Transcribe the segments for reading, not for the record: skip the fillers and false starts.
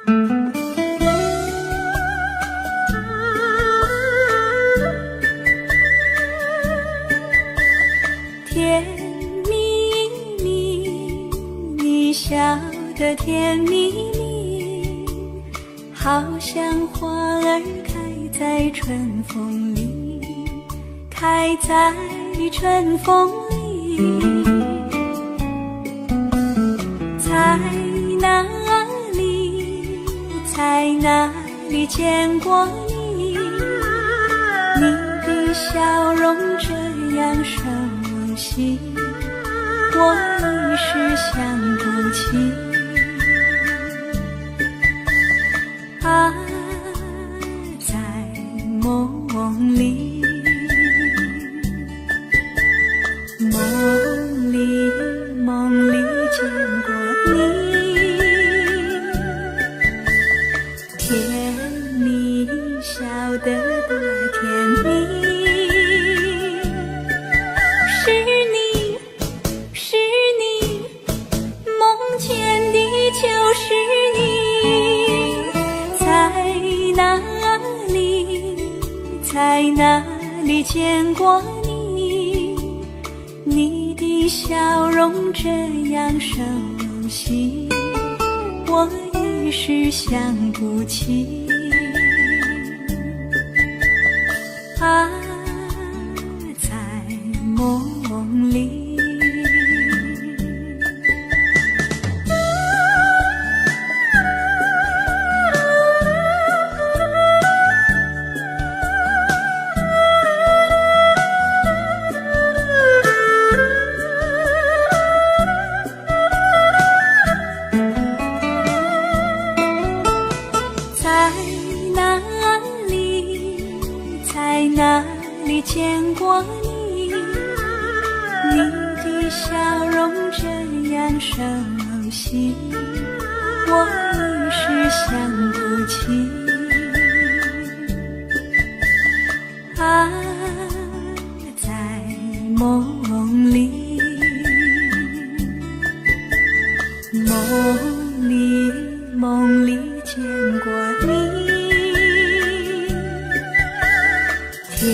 甜蜜蜜，你笑得甜蜜蜜，好像花儿开在春风里，开在春风里。在哪里，在哪里见过你？你的笑容这样熟悉，我一时想不起。啊，在梦里，梦里见过你，甜蜜笑得多甜蜜。是你，梦见的就是你。在哪里见过你？你的笑容这样熟悉，我一时想不起。啊，在梦里。在哪里见过你？你的笑容这样熟悉，我一时想不起。啊，在梦里，梦里见过你。甜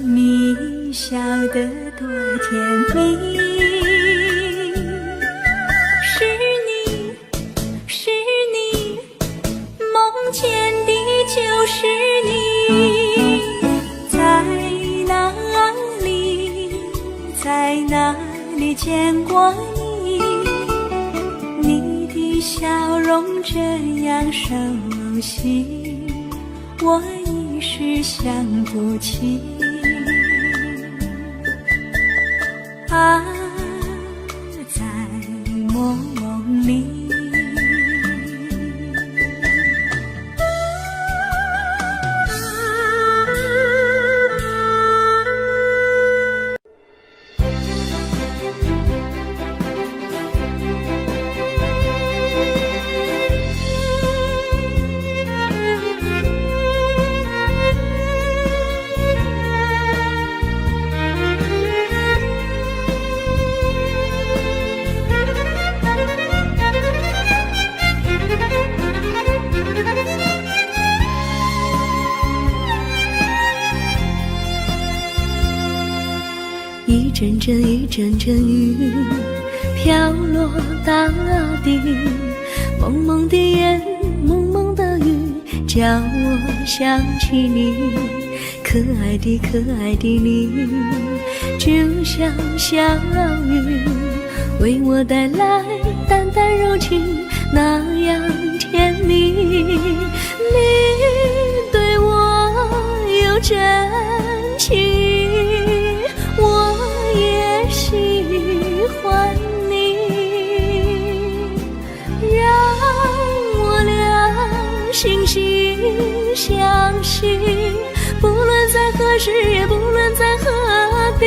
蜜笑得多甜蜜，是你，梦见的就是你。在哪里见过你？你的笑容这样熟悉，我一时想不起。啊，在梦里。一阵阵雨飘落大地，蒙蒙的烟，蒙蒙的雨，叫我想起你。可爱的你，就像小雨，为我带来淡淡柔情，那样甜蜜。你对我有真情，我也喜欢你，让我俩惺惺相惜，不论在何时，也不论在何地，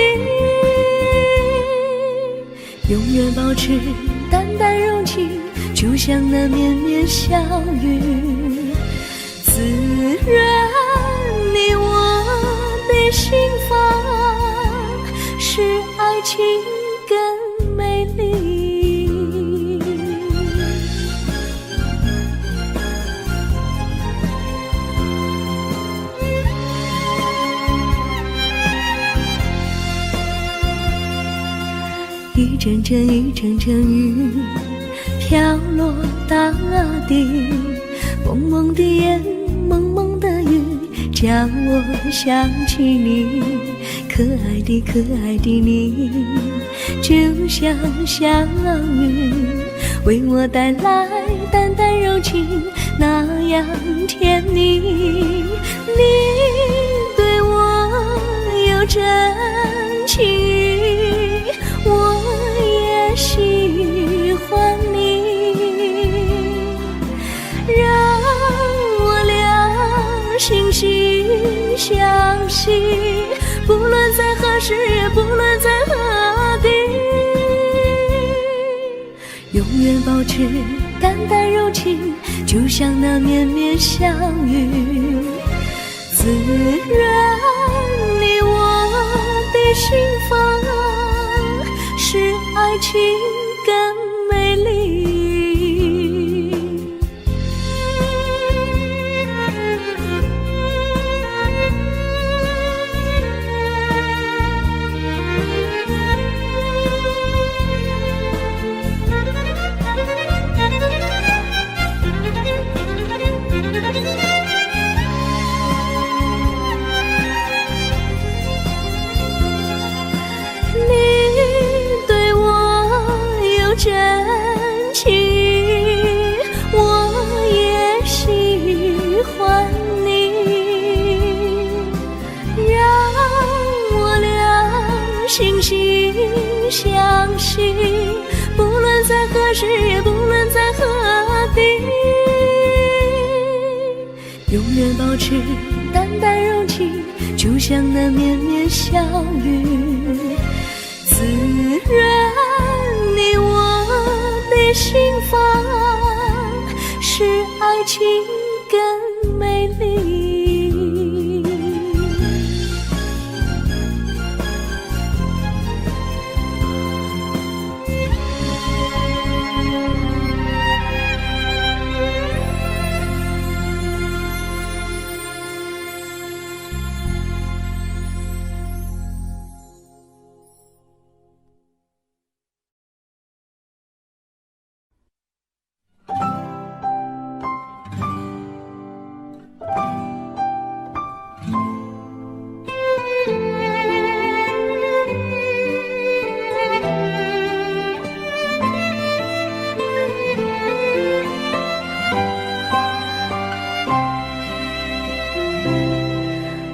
永远保持淡淡柔情，就像那绵绵小雨，滋润你我的心房，使爱情更美丽。阵阵一阵阵雨飘落大地，蒙蒙的烟，蒙蒙的雨，叫我想起你，可爱的可爱的你，就像小雨，为我带来淡淡柔情，那样甜蜜。你对我有真情，我也喜欢你，让我俩惺惺相惜，不论在何时，也不论在何地，永远保持淡淡柔情，就像那绵绵小雨，滋润你我的心房，使爱情更美丽。真情，我也喜欢你，让我俩惺惺相惜，不论在何时，也不论在何地，永远保持淡淡柔情，就像那绵绵小雨，滋润你我的心房，使爱情更美丽。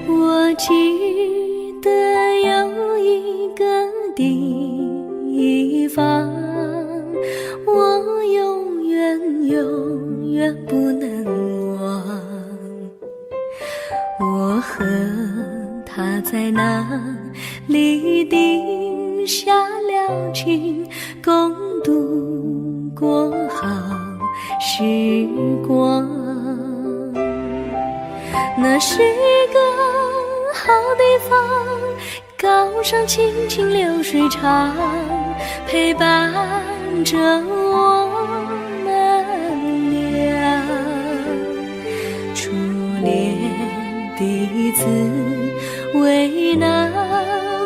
我记得有一个地方，我永远永远不能忘，我和他在那里定下了情，共度过好时光。那是一个好地方，高山清清流水长，陪伴着我们俩。初恋的滋味那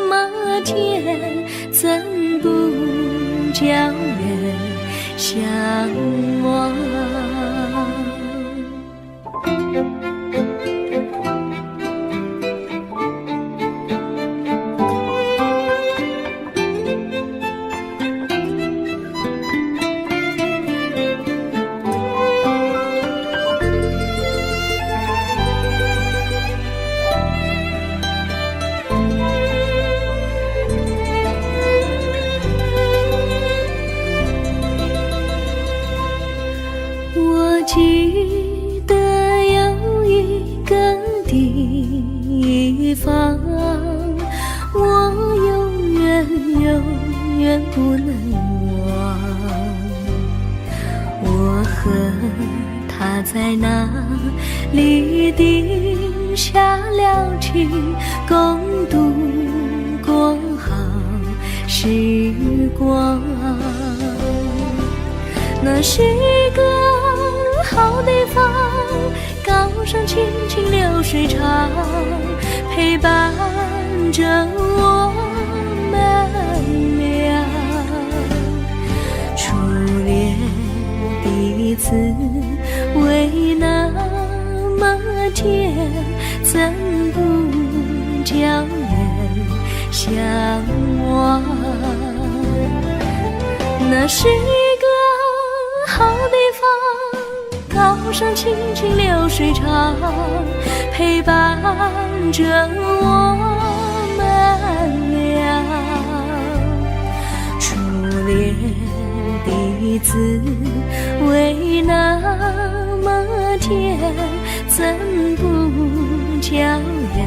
么甜，怎不叫人向往？我记得有一个地方，我永远永远不能忘，我和他在那里定下了情，共度过好时光。那是一个好地方，高山清清流水长，陪伴着我们俩。彼此为那么甜，怎不叫人向往？那是一个好地方，高山青青流水长，陪伴着我们俩。初恋的滋味那么甜，怎不叫人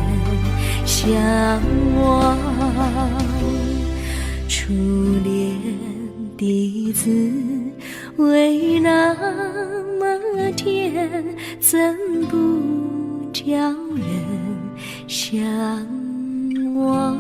向往？初恋的滋味那么甜，怎不叫人向往？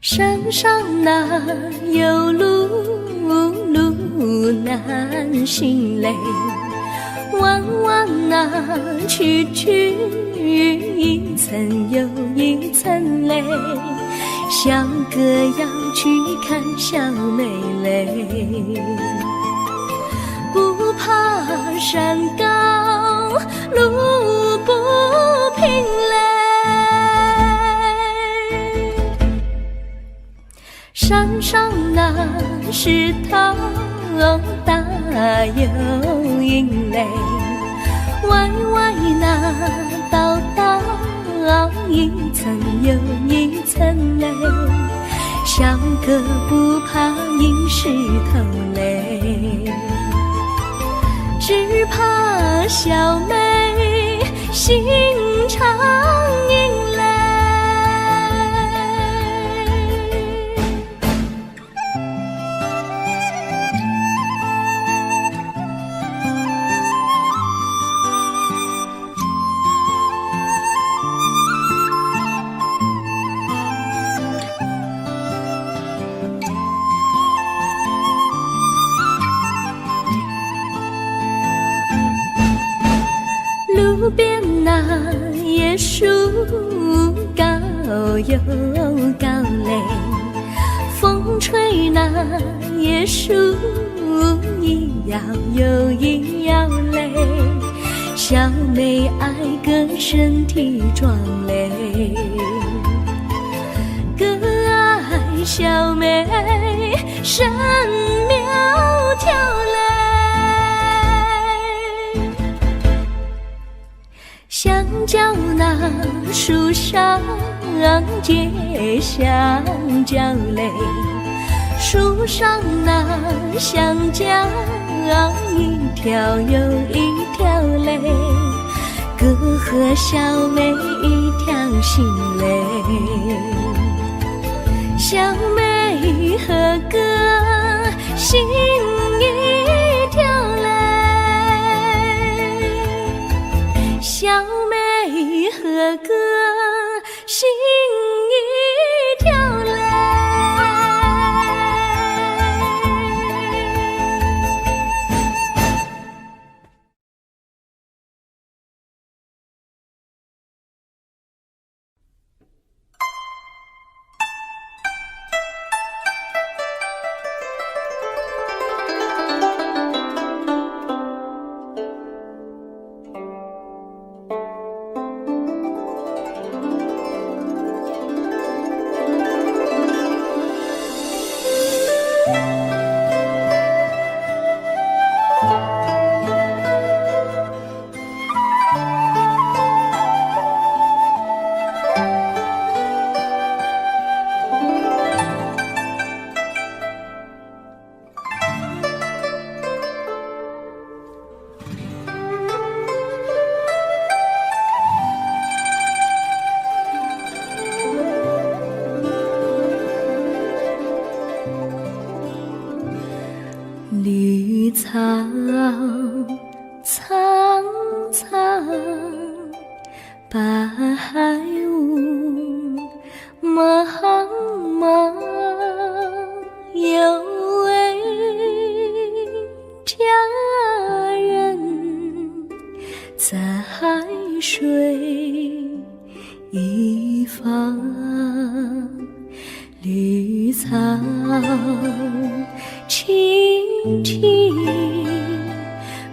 山上哪有路，路难行嘞，弯弯哪曲曲，一层又一层嘞，小哥要去看小妹嘞，不怕山高路不平嘞，山上那石头大又硬嘞，歪歪那道道一层又一层嘞，小哥不怕硬石头嘞，只怕小妹心肠硬嘞。路边那椰树高又高嘞，风吹那椰树一摇又一摇嘞，小妹爱个身体壮嘞，哥爱小妹身苗条嘞。香蕉那树上结香蕉嘞，树上那香蕉一条又一条嘞，哥和小妹一条心嘞，小妹和哥心一条嘞，小妹和哥心一条嘞。绿草苍苍，白雾茫茫，有位佳人在水一方，绿草青青，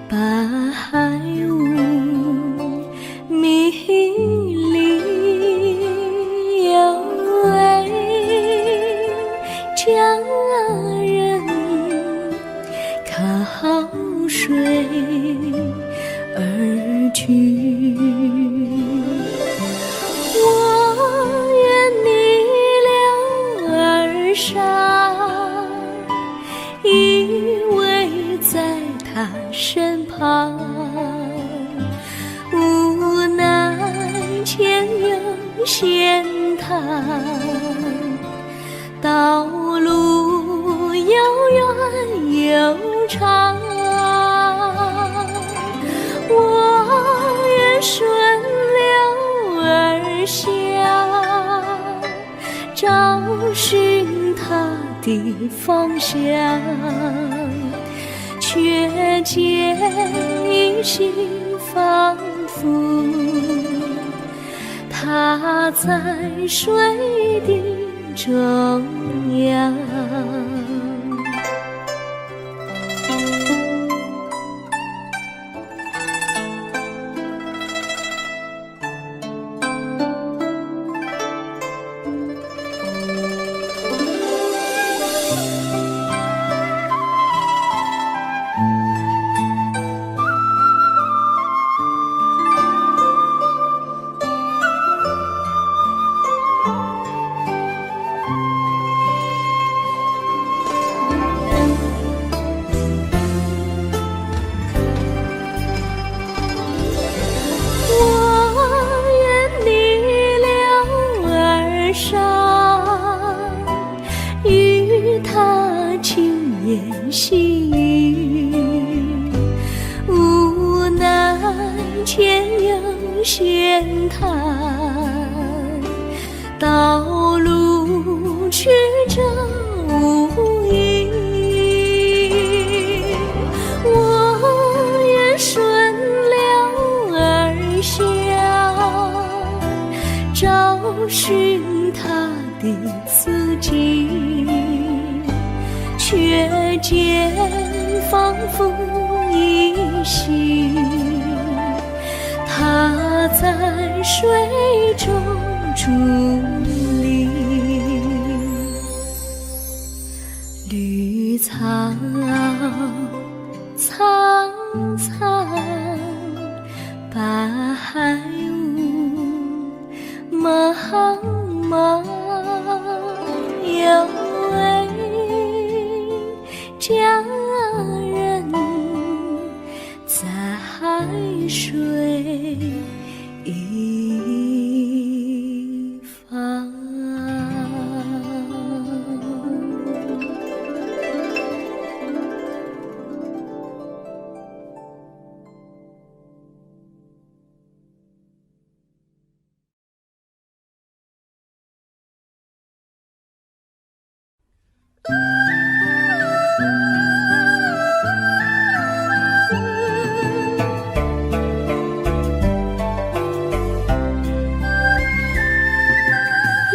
白雾迷离，有位佳人靠水而居。我愿你两耳上，依偎在他身旁，无奈前有险滩，道路遥远又长，我愿顺流而下，找寻他的方向，却见一心仿佛他在水的中央。细雨无奈前有险滩，道路曲折无依，我愿顺流而下，找寻他的足迹，却见仿佛依稀，他在水中伫立。绿草苍苍，白雾茫茫，有位佳人在水一方。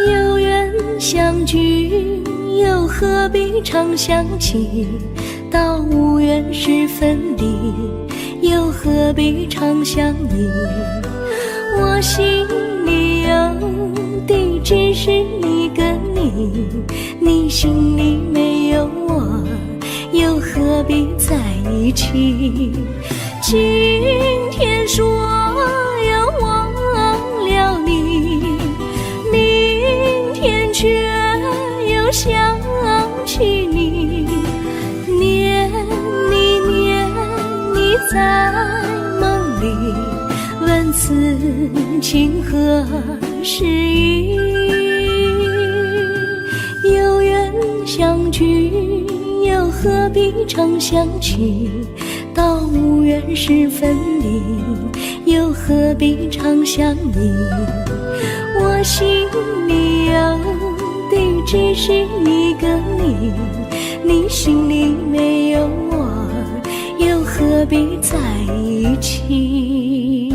有缘相聚，又何必常相期？到无缘时分离，又何必常相依？我心里有的只是一个你，你心里没有我，又何必在一起？今天说要忘了你，明天却又想起你，念你在梦里，问此情何时已？有缘相聚，又何必常想起？到无缘时分离，又何必常想你？我心里有的只是一个你，你心里没有我，又何必在一起？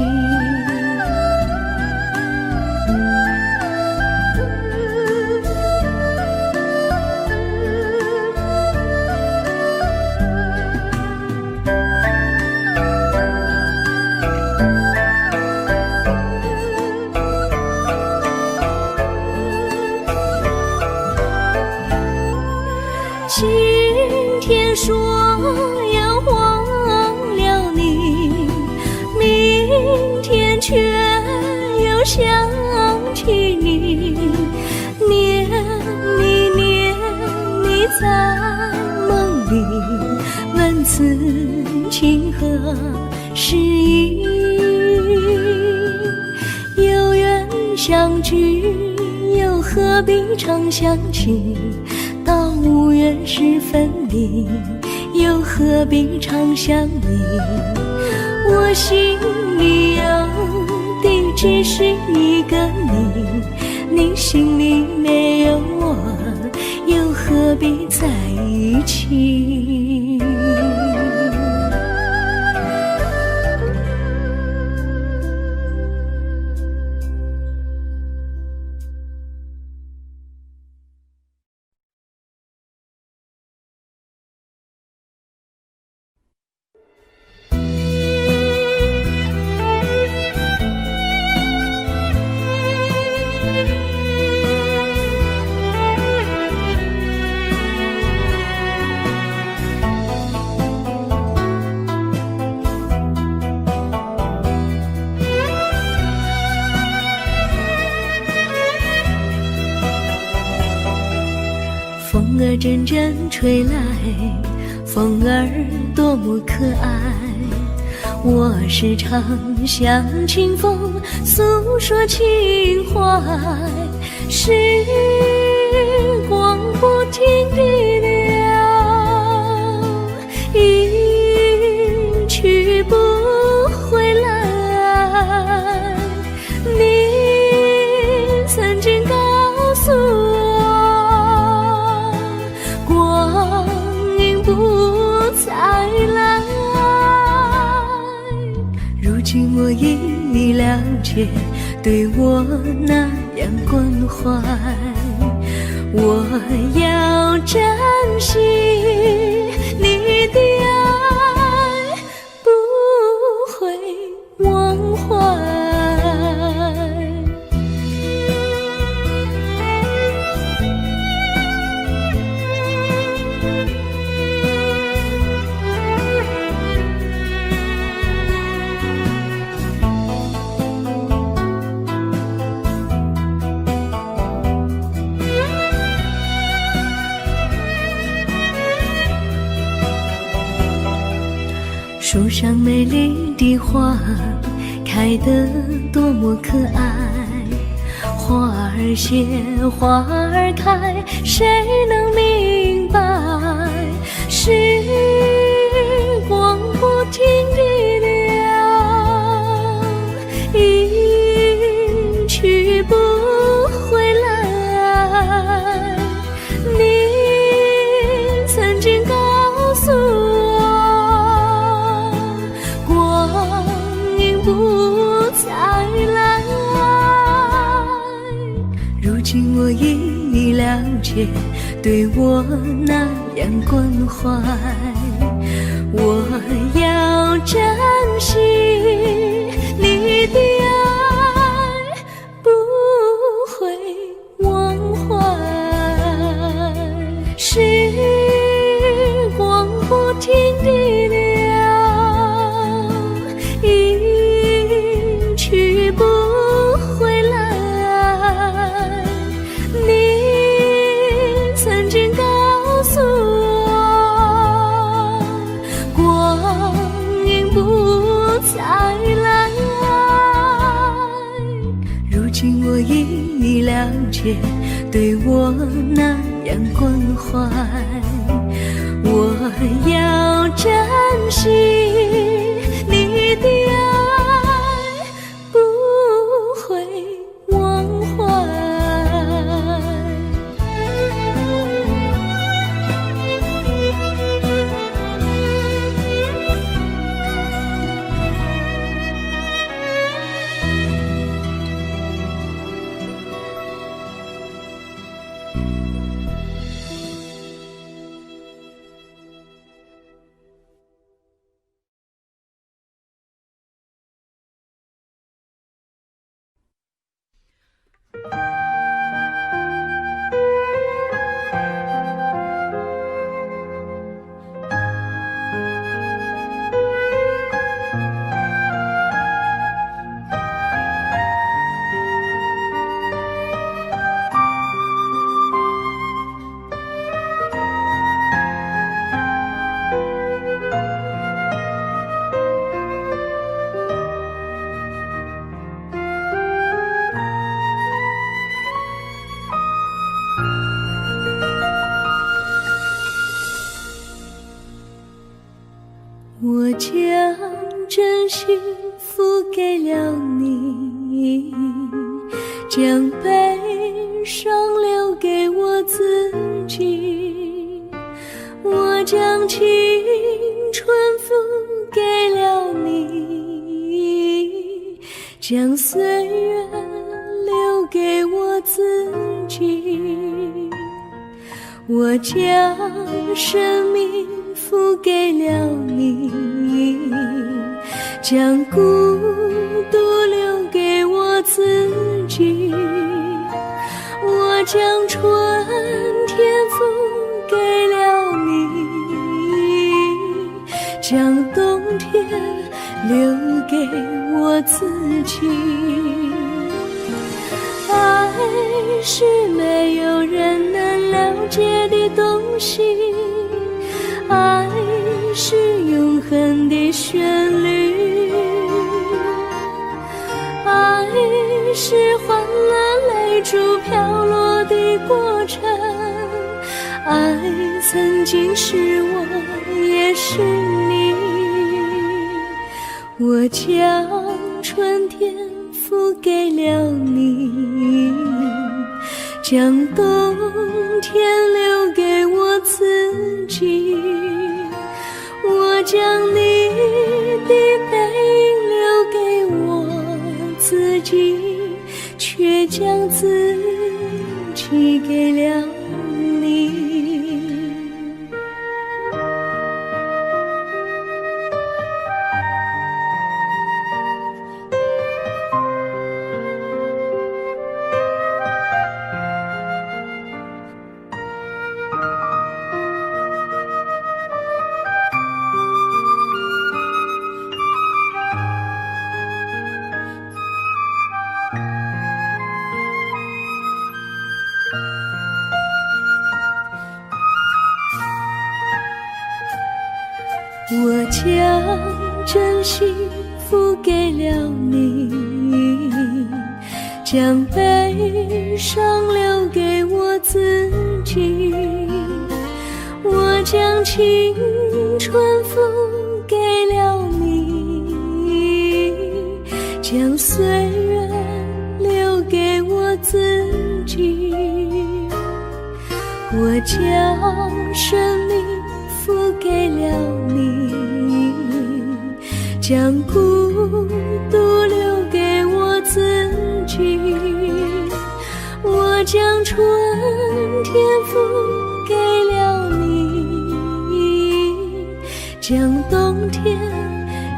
今天说要忘了你，明天却又想起你，念你在梦里，问此情何时已？有缘相聚，又何必常想起？到无缘时分离，又何必常想你？我心里有的只是一个你，你心里没有我，又何必在一起？风儿阵阵吹来，风儿多么可爱。我时常向清风诉说情怀，时光不停地流，一去不回来。你曾经告诉我，光阴不再来。如今我已了解，对我那样关怀，我要珍惜你的爱，不会忘怀。树上美丽的花开得多么可爱，花儿谢，花儿开，谁能明白？时光不停地流，一去不回来。你曾经告诉我，不再来。如今我已了解，对我那样关怀，我要珍惜你的爱，不会忘怀。时光不停地流，去不回来。你曾经告诉我，光阴不再来。如今我已了解，对我那样关怀，我我要珍惜你的爱，不会忘怀。我将真心付给了你，将悲伤留给我自己。我将青春付给了你，将岁月留给我自己。我将生命付给了你，将孤独留给我自己。我将春天付给了你，将冬天留给我自己。爱是没有人能了解的东西，爱是永恒的旋律，爱是换了泪珠飘落的过程，爱曾经是我也是你。我将春天付给了你，将冬天留给我自己。我将你的背影留给我自己，却将自己给了你。我将真心付给了你，将悲伤留给我自己。我将青春付给了你，将岁月留给我自己。我将生命付给了你，将孤独留给我自己。我将春天付给了你，将冬天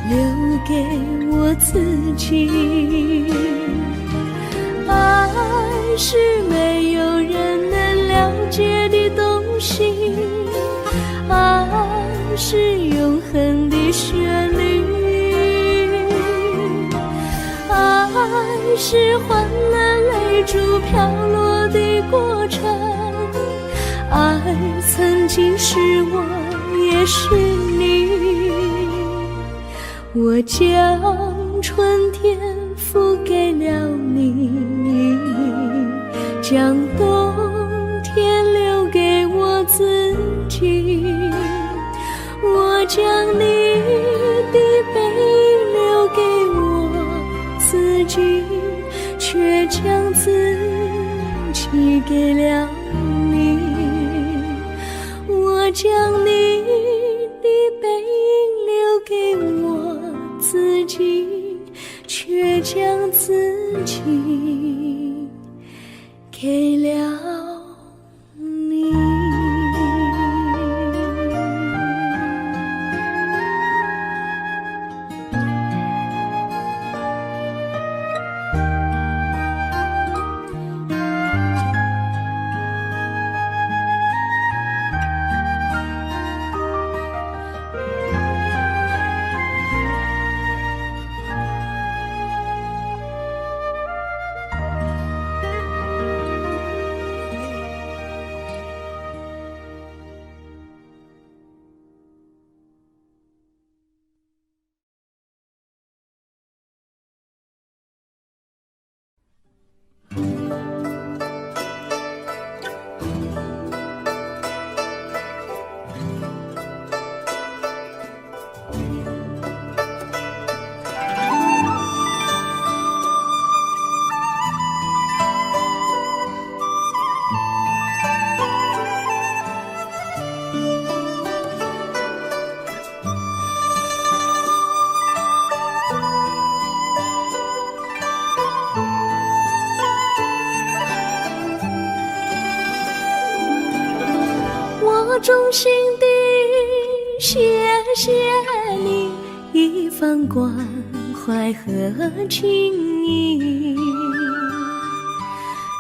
留给我自己。爱是没有人能了解的东西，爱是永恒的旋律，爱是换了泪珠飘落的过程，爱曾经是我也是你。我将春天付给了你，将冬天留给我自己。将你的背留给我自己，却将自己给了你。我将你的背留给我自己，却将自己给了你。我衷心地谢谢你一番关怀和情谊，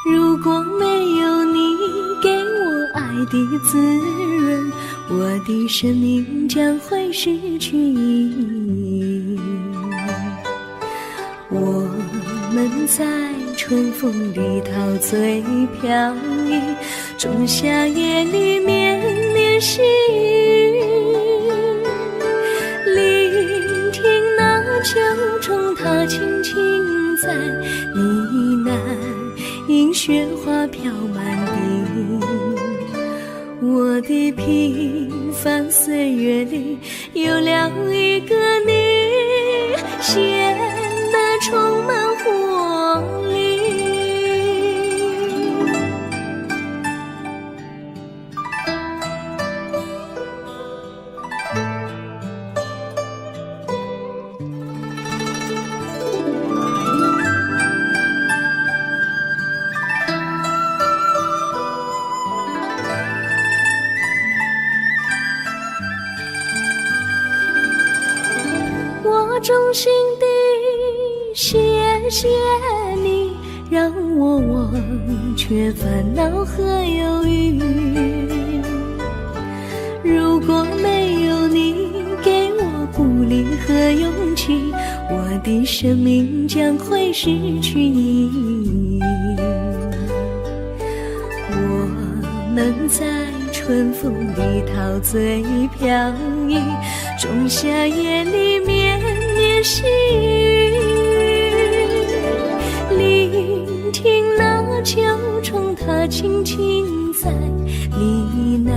如果没有你给我爱的滋润，我的生命将会失去意义。我们在春风里陶醉飘逸，仲夏夜里绵绵细雨，聆听那秋虫它轻轻在呢喃，映雪花飘满地。我的平凡岁月里有了一个你，显得充满活力。我衷心地谢谢你，让我忘却烦恼和忧郁。如果没有你给我鼓励和勇气，我的生命将会失去意义。我们在春风里陶醉飘逸，仲夏夜里绵绵细雨，聆听那秋虫它轻轻在呢喃，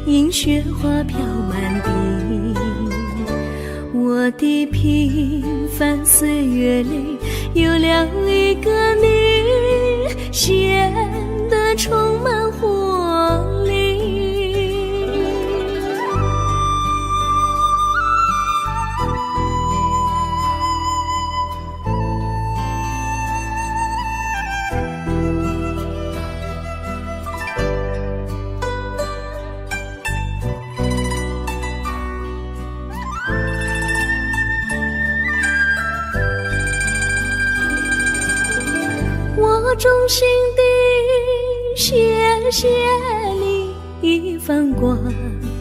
映雪花飘满地。我的平凡岁月里有了一个你，显得充满活力。我衷心地谢谢你一番关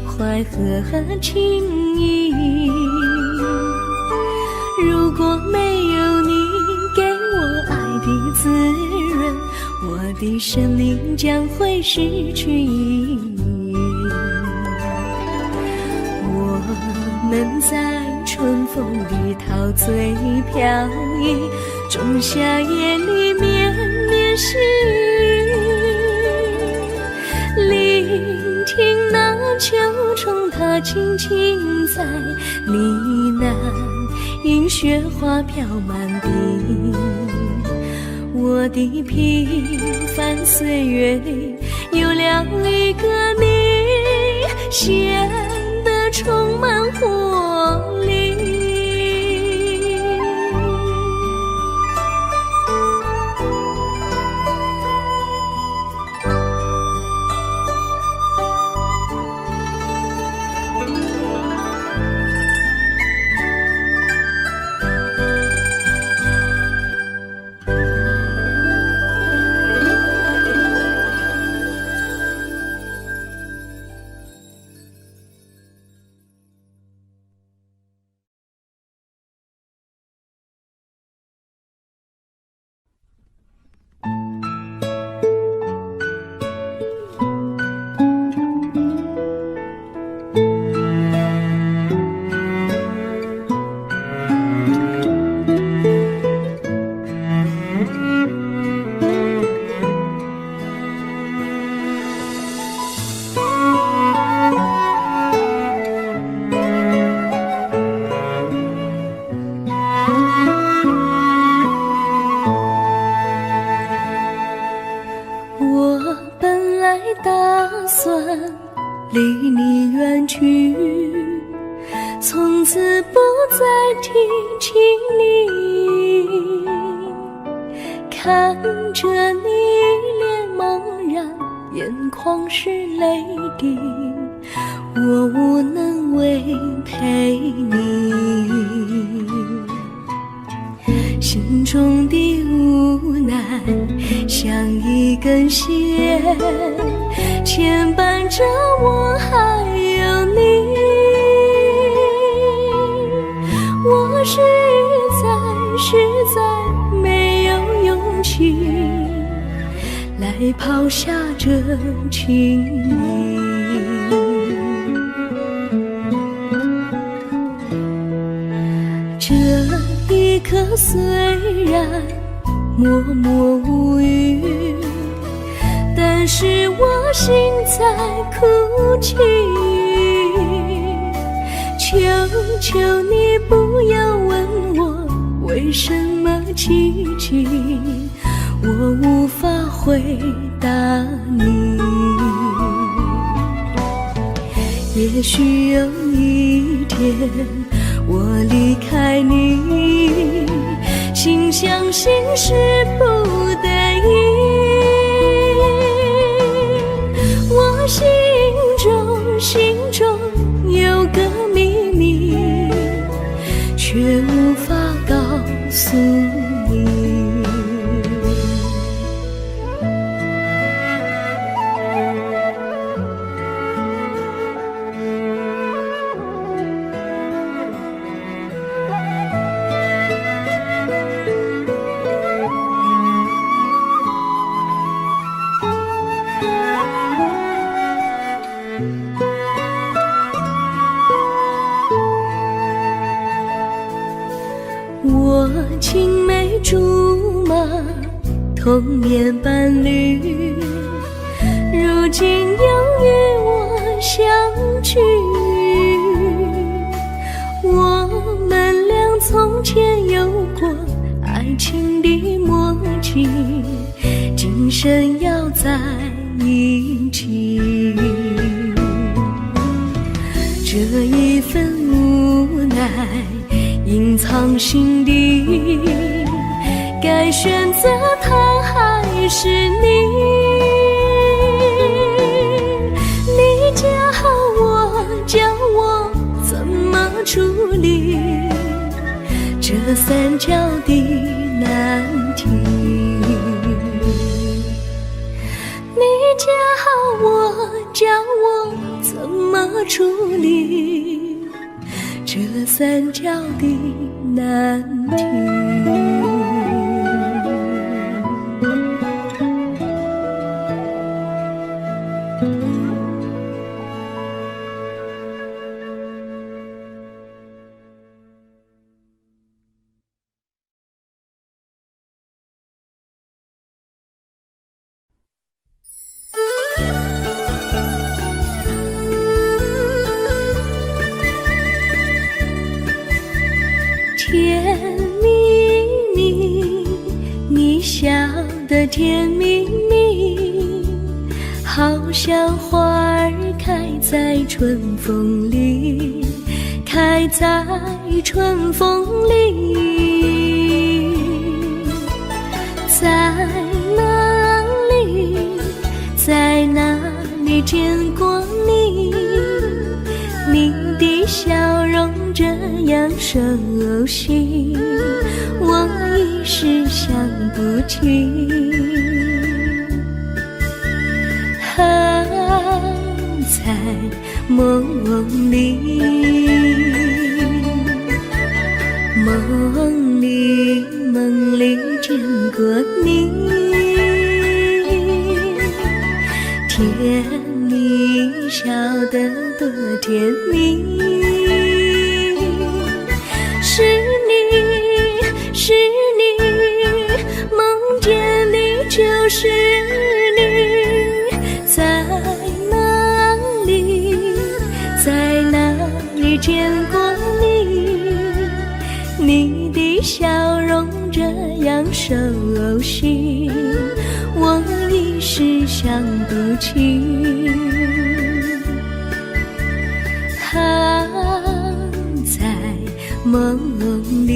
怀和情谊，如果没有你给我爱的滋润，我的生命将会失去意义。我们在春风里陶醉飘逸，仲夏夜里绵绵细雨，聆听那秋虫它轻轻在呢喃，因雪花飘满地。我的平凡岁月里有了一个你，显得充满活力。离你远去，从此不再提起你。看着你脸茫然，眼眶是泪滴，我无能为陪你。心中的无奈像一根线，牵绊着我还有你。我实在没有勇气来抛下这情谊。这一刻虽然默默无语，但是我心在哭泣。求求你不要问我为什么寂静，我无法回答你。也许有一天我离开你，心相信是不得已。我心中有个秘密，却无法告诉你。我青梅竹马，童年伴侣，如今又与我相聚。我们俩从前有过爱情的默契，今生要在一起。这一份无奈隐藏心底，该选择他还是你？你教我怎么处理这三角的难题。你教我怎么处理这三角的难题。的甜蜜蜜，好像花儿开在春风里，开在春风里。在哪里，在哪里见过你？你的笑容这样熟悉，我一时想不起。在梦里，梦里见过你，甜蜜笑得多甜蜜。是你，是你，梦见你就是你。在哪里，在哪里见过你？你的笑容这样熟悉，我一时想不起。在梦里。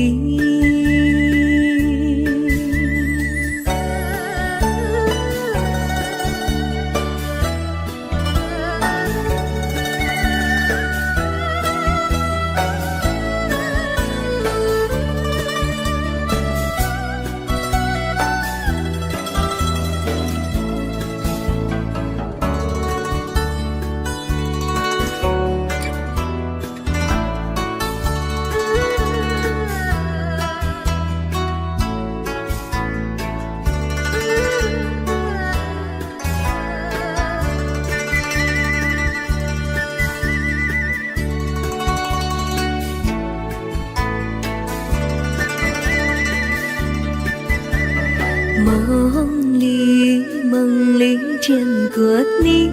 梦里见过你，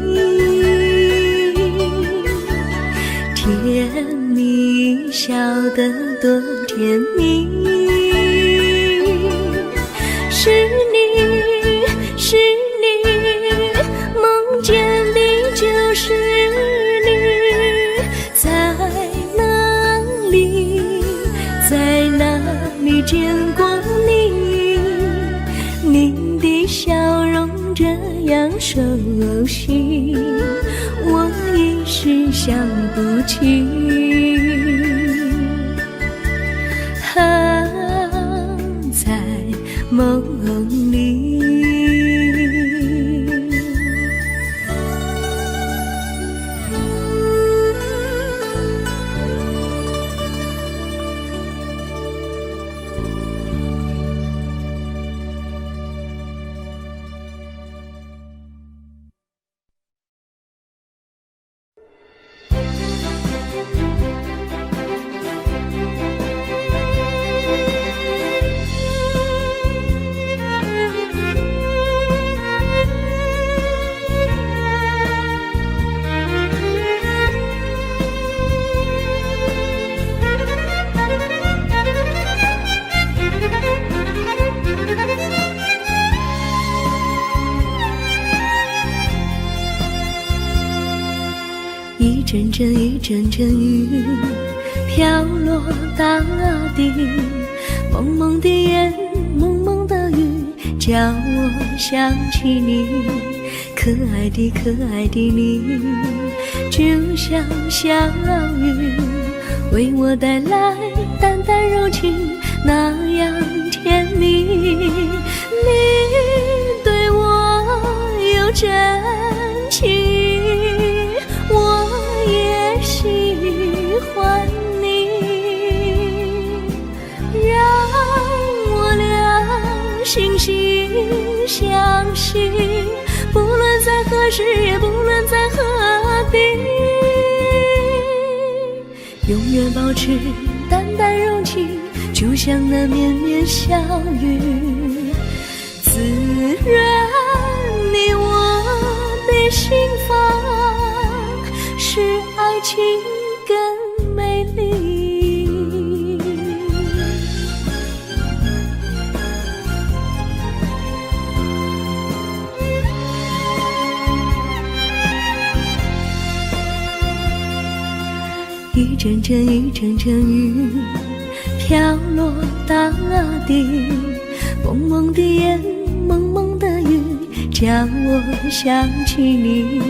甜蜜笑得多甜蜜。是你，是你，梦见你就是你。在哪里，在哪里见过你？你的笑容这样熟悉，我一时想不起。在梦里。一阵阵雨飘落大地，蒙蒙的烟，蒙蒙的雨，叫我想起你。可爱的你，就像小雨，为我带来淡淡柔情，那样甜蜜。你对我有真情，我也喜欢你，让我俩惺惺相惜，不论在何时，也不论在何地，永远保持淡淡柔情，就像那绵绵小雨，滋润你我的心房，使爱情更美丽。阵一阵阵雨飘落大地，蒙蒙的烟，蒙蒙的雨，叫我想起你，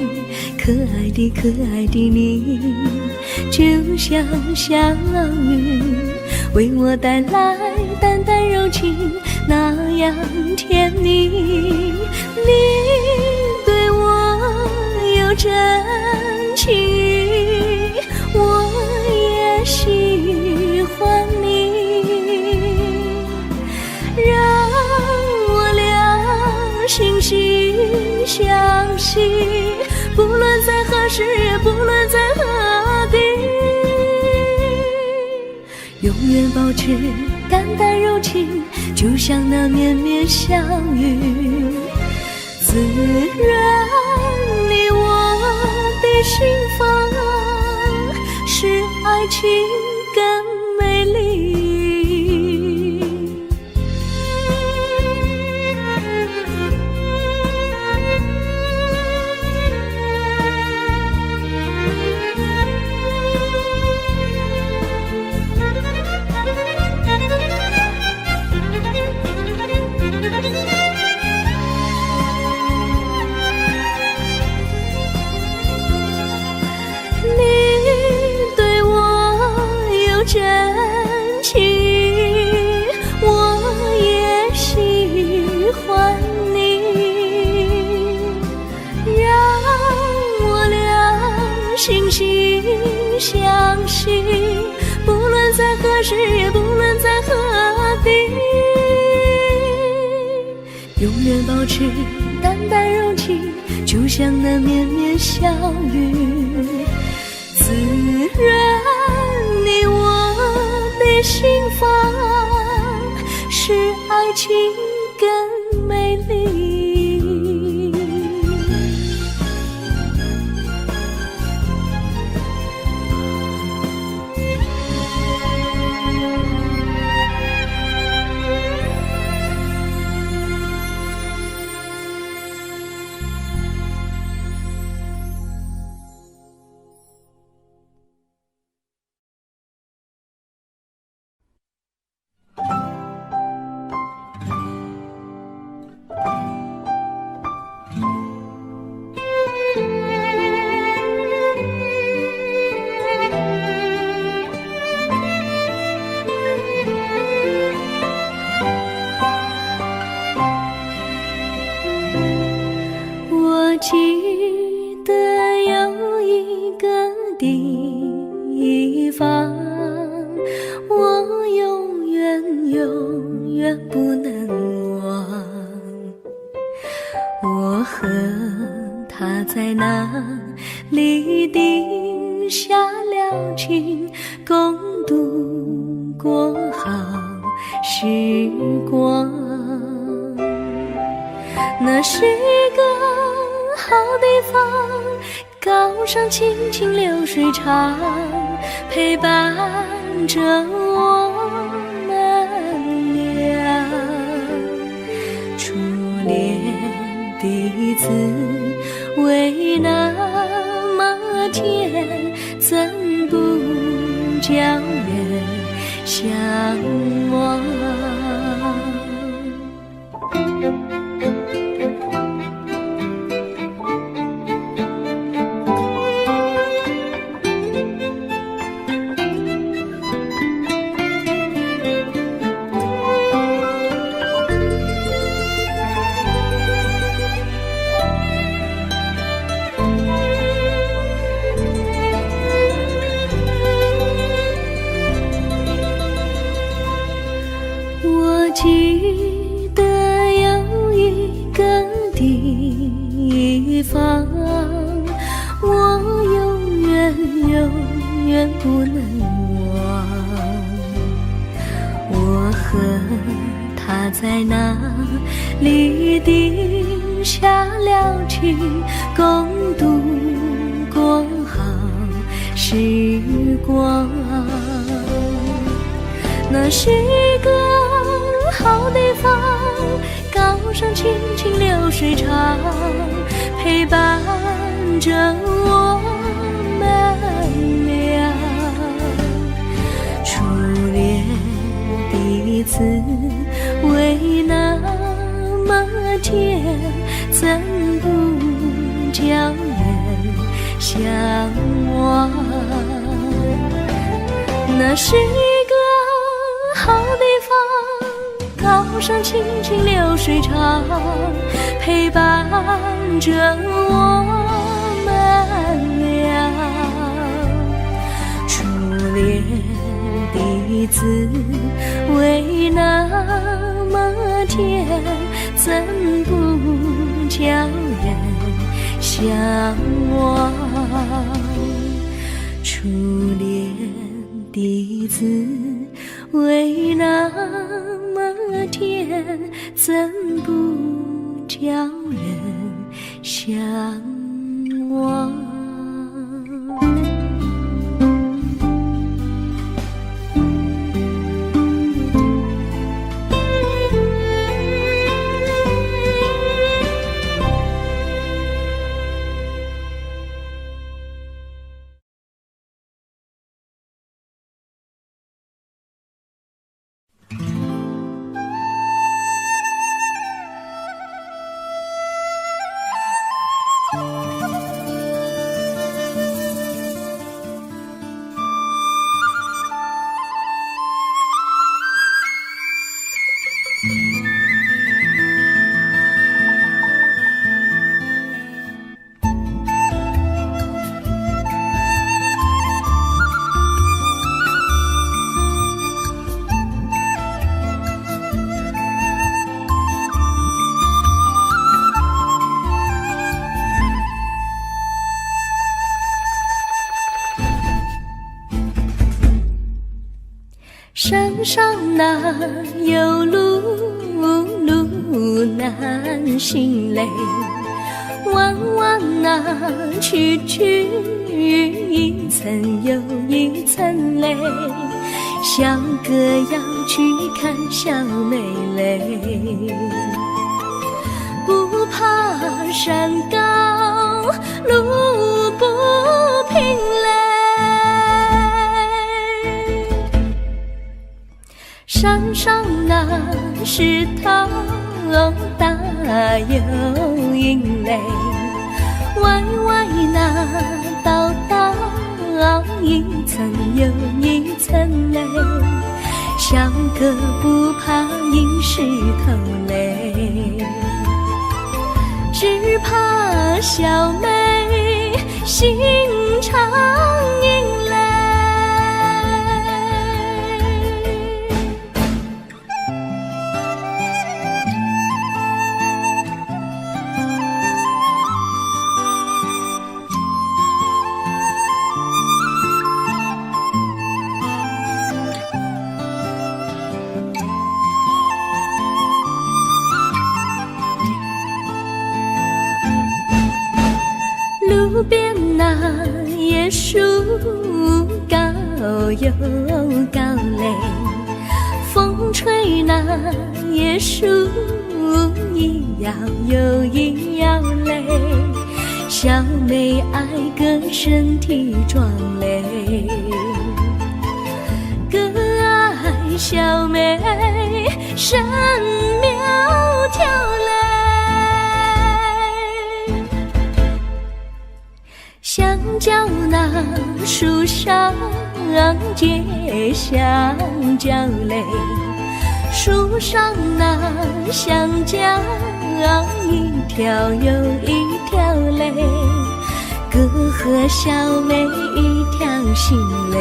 可爱的可爱的你，就像小雨，为我带来淡淡柔情，那样甜蜜。你对我有真情，我也喜欢你，让我俩惺惺相惜，不论在何时，也不论在何地，永远保持淡淡柔情，就像那绵绵小雨，滋润你我的心房，使爱情更美丽。真情，我也喜欢你，让我俩惺惺相惜，不论在何时，也不论在何地，永远保持淡淡柔情，就像那绵绵小雨，滋润你我的心房，使爱情更美丽。记得有一个地方，我永远不能忘。我和他在那里定下了情，共度过好时光。那是一个好地方，高山青青流水长，陪伴着我们俩。初恋的滋味那么甜，怎不叫人向往？记得有一个地方，我永远不能忘。我和他在那里定下了情，共度过好时光。那是一个好地方，高山青青流水长，陪伴着我们俩。相望。那是一个好地方，高山青青流水长，陪伴着我们俩。初恋的滋味那么甜，怎不叫人相忘？初恋的滋味那么甜，怎不叫人相忘？山上哪有路，路难行嘞，弯弯哪曲曲，一层又一层嘞，小哥要去看小妹嘞，不怕山高路不平嘞，山上那石头大又硬嘞，歪歪那道道一层又一层嘞，小哥不怕硬石头嘞，只怕小妹心肠硬嘞。路边那椰树高又高嘞，风吹那椰树一摇又一摇嘞，小妹爱个身体壮嘞，哥爱小妹身苗条嘞。香蕉那树上结香蕉嘞，树上那香蕉一条又一条嘞，哥和小妹一条心嘞，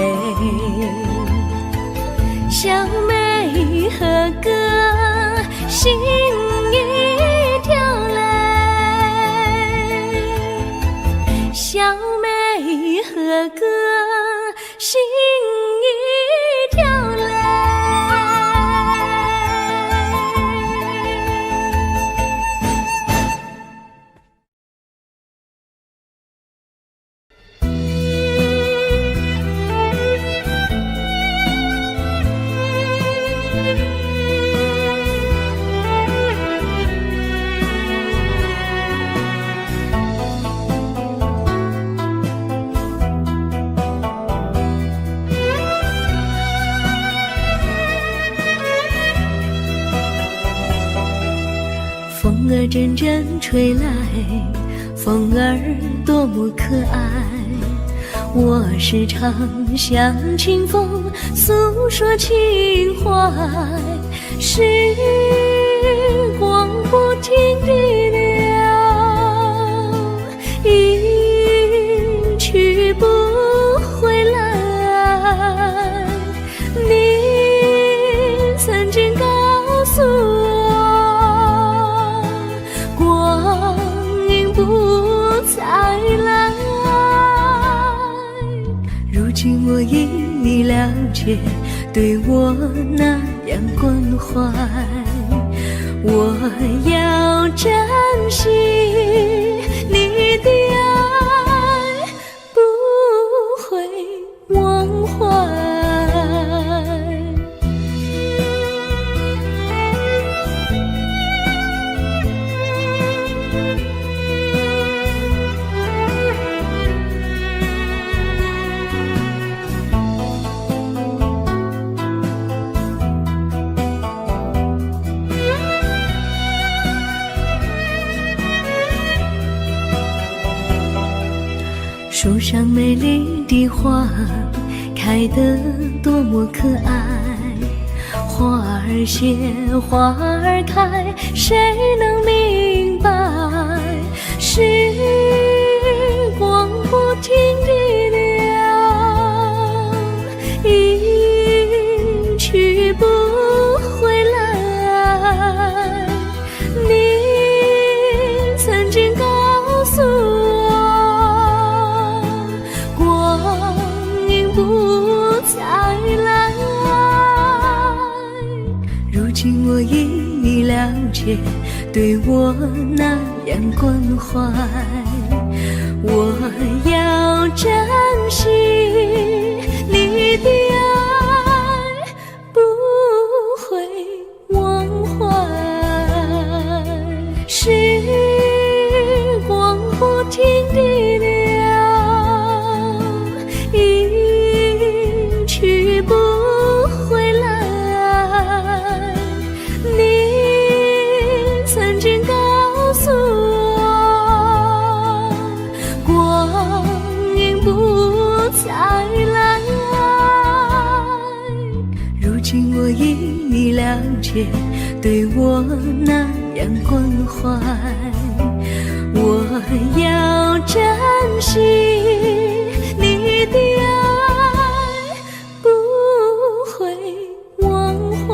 小妹和哥心一条嘞，小妹和哥心一条嘞。风儿阵阵吹来，风儿多么可爱，我时常向清风诉说情怀，时光不停地流，一去不回来。你曾经告诉我，光阴不再来。如今我已了解，对我那样关怀，我要珍惜你的爱，不会忘怀。树上美丽的花开得多么可爱，花儿谢，花儿开，谁能明白？时光不停地流，一去不回来。你曾经告诉我，不再来。如今我已了解，对我那样关怀，我要珍惜你的爱，不会忘怀。时光不停地流，不回来。你曾经告诉我，光阴不再来。如今我已了解，对我那样关怀，我要珍惜你的爱，不会忘怀。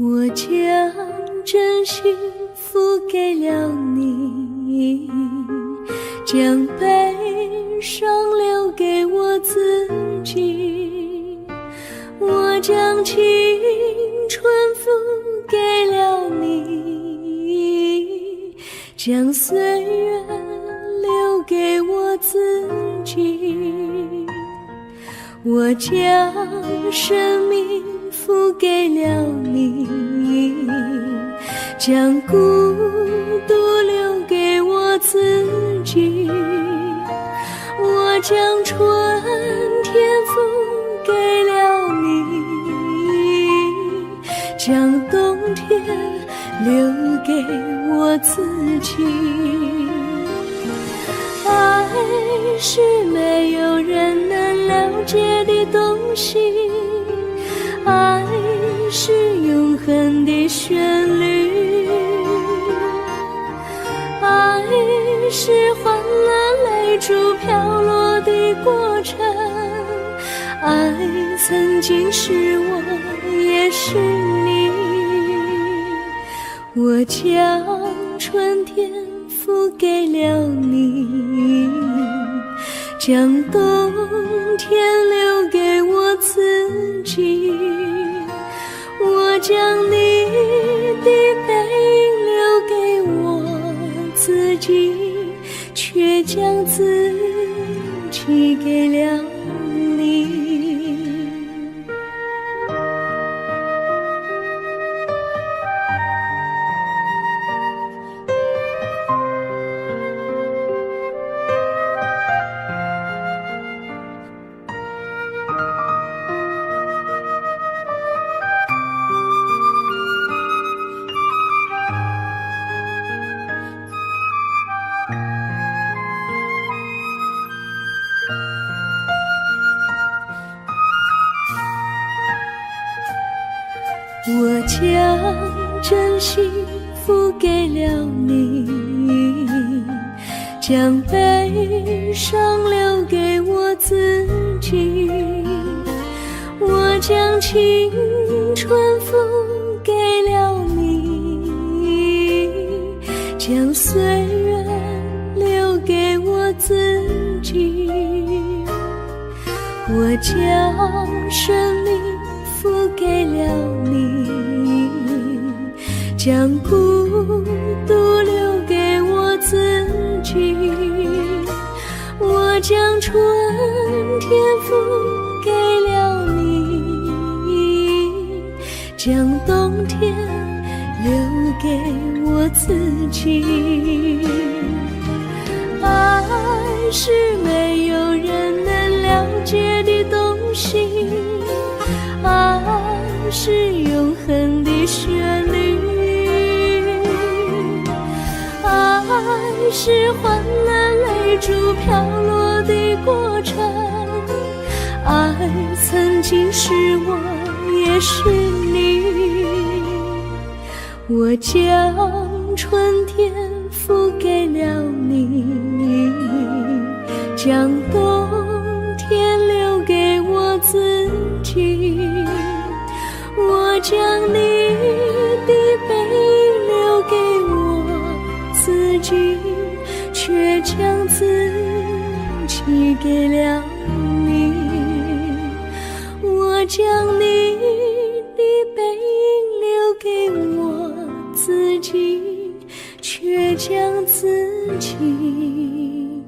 我将真心付给了你，将悲伤留给我自己。我将青春付给了你，将岁月留给我自己。我将生命付给了你，将孤独留给我自己。我将春天付给了你，将冬天留给我自己。爱是没有人能了解的东西，爱是永恒的旋律。是换了泪珠飘落的过程，爱曾经是我，也是你。我将春天付给了你，将冬天留给我自己。我将你的背影留给我自己，却将自己给了你。我将真心付给了你，将悲伤留给我自己。我将青春付给了你，将岁月留给我自己。我将生命付给了你，将孤独留给我自己。我将春天付给了你，将冬天留给我自己。爱是没有人能了解的东西，爱是永恒的旋律，爱是换了泪珠飘落的过程，爱曾经是我，也是你。我将春天付给了你，将冬天留给我自己。我将你的背影留给我自己，却将自己给了你。我将你的背影留给我自己，却将自己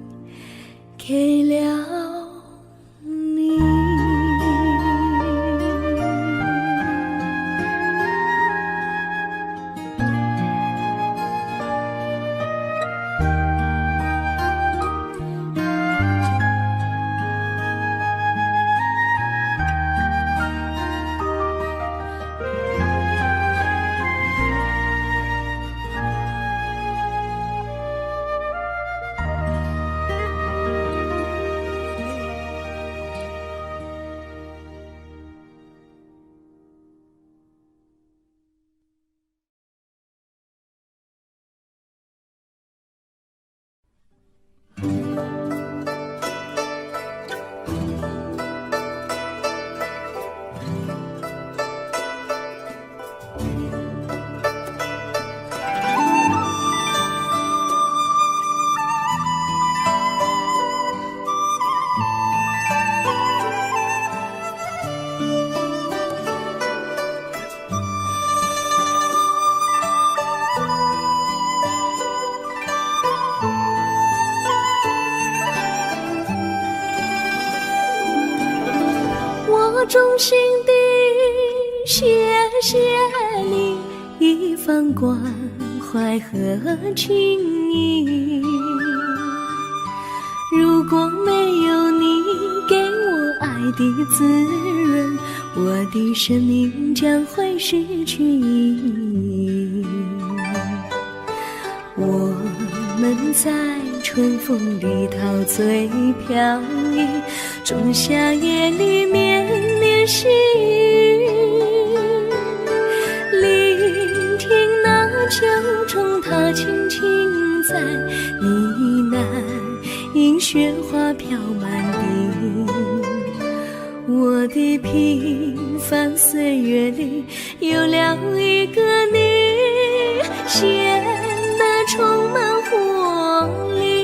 给了你。我衷心地谢谢你一番关怀和情谊，如果没有你给我爱的滋润，我的生命将会失去意义。我们在春风里陶醉飘逸，仲夏夜里绵绵细雨，聆听那秋虫它轻轻在呢雪花飘满地。我的平凡岁月里有了一个你，显得充满活力。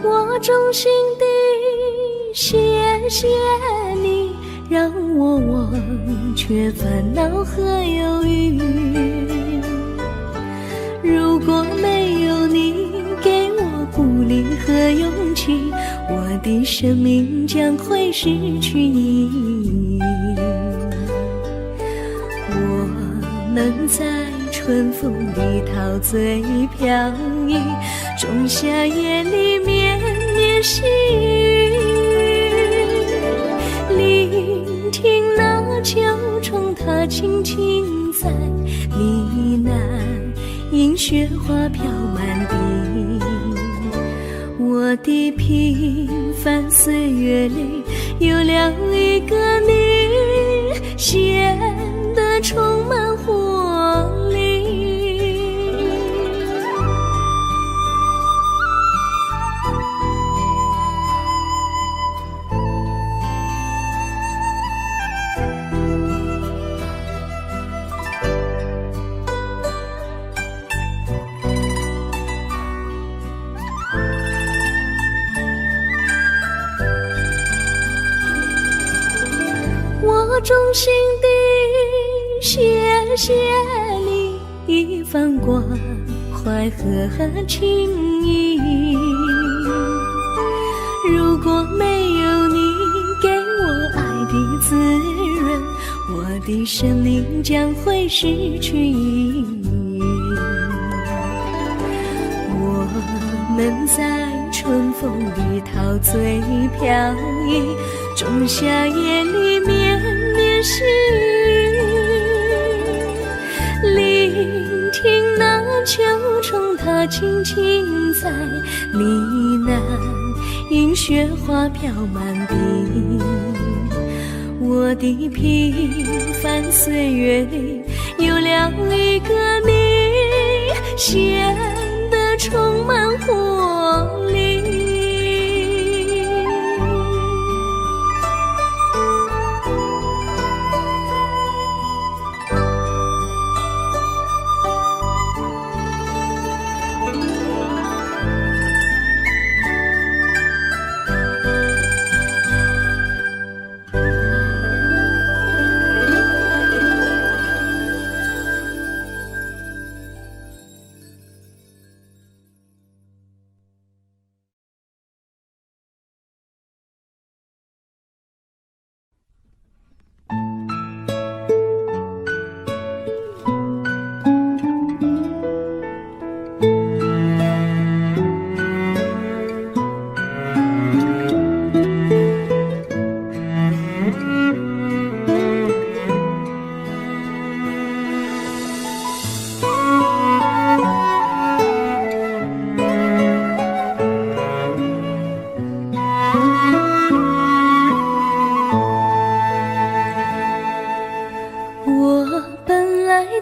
我衷心地谢谢你，让我忘却烦恼和忧郁。如果没有你给我鼓励和勇气，我的生命将会失去意义。我能在春风里陶醉飘逸，仲夏夜里绵绵细雨，聆听那秋虫它轻轻在呢喃，因雪花飘满地。我的平凡岁月里有了一个你，显得充满活力。我衷心地谢谢你一番关怀和情谊，如果没有你给我爱的滋润，我的生命将会失去意义。我能在春风里陶醉飘逸，仲夏夜里绵绵细雨，聆听那秋虫它轻轻在呢喃，因雪花飘满地。我的平凡岁月里有了一个你，显得充满活力。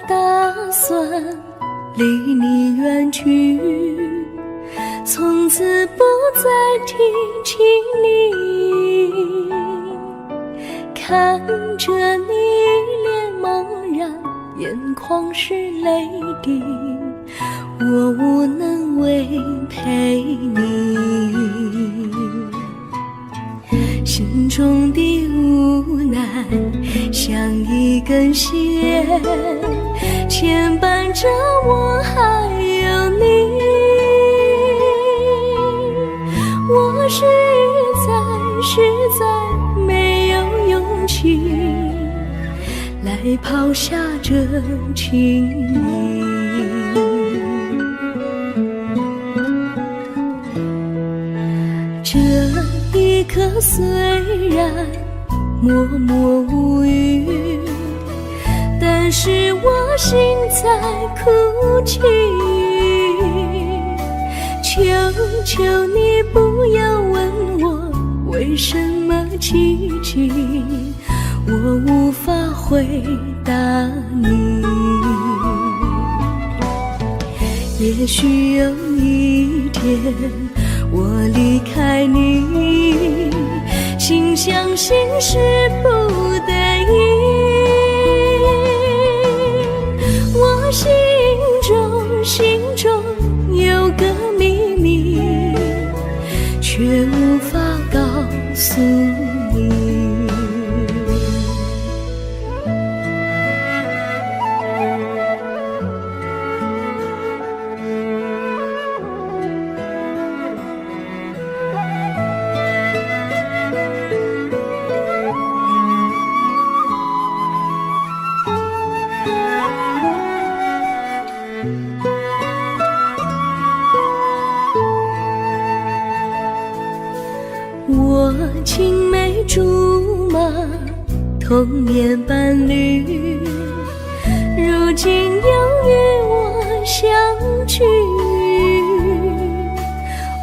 打算离你远去，从此不再提起你，看着你脸茫然，眼眶是泪滴，我无能为陪你，心中的无奈像一根线牵绊着我还有你，我实在没有勇气来抛下这情谊。这一刻虽然默默无语，是我心在哭泣。求求你不要问我为什么奇迹，我无法回答你。也许有一天我离开你，心相信是不得已。我心中有个秘密，却无法告诉你。我青梅竹马，童年伴侣，如今又与我相聚。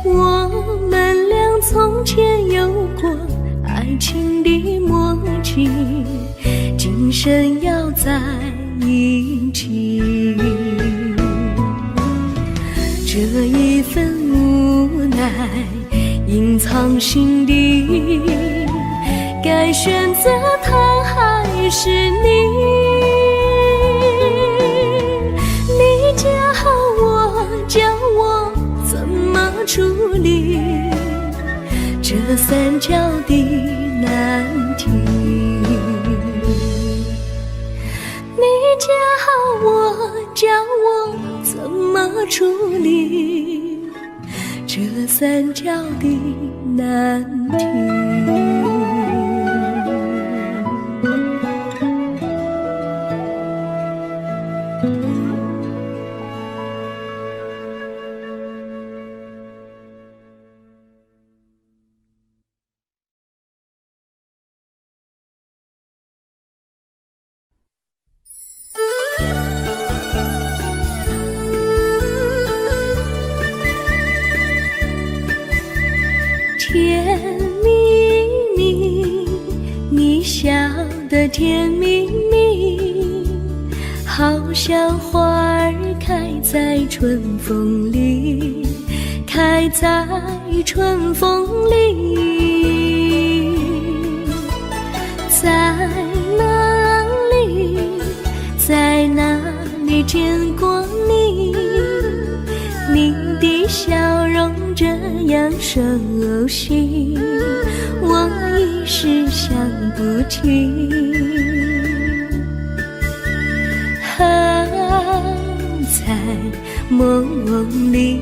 我们俩从前有过爱情的默契，今生要在一起。这一份无奈隐藏心底，该选择他还是你？你教我怎么处理这三角的难题？你教我怎么处理这三角的难题？甜蜜蜜，你笑得甜蜜蜜，好像花儿开在春风里，开在春风里。在哪里，在哪里见过你？你的笑容这样熟悉，我一时想不起。在梦里，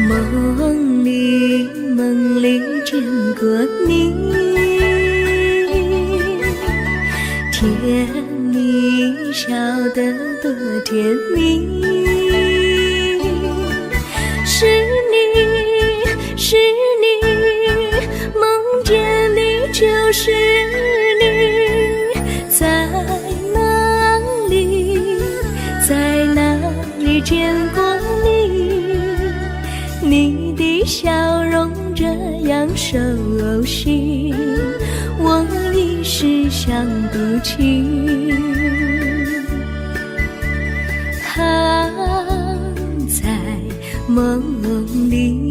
梦里见过你，甜蜜笑得多甜蜜。是你，梦见你就是你，在哪里见过你？你的笑容这样熟悉，我一时想不起。在梦里。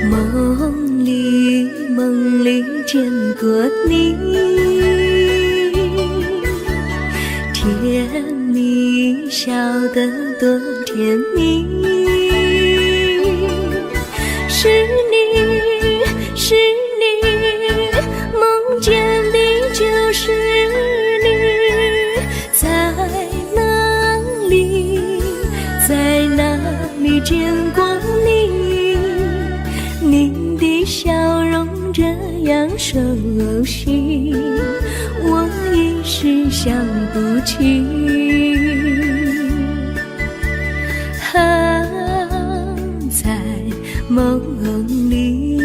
梦里梦里见过你，甜蜜笑得多甜蜜，是你，是你，梦见的就是你，在哪里，在哪里见过你？你的笑容这样熟悉，我一时想不起。在梦里。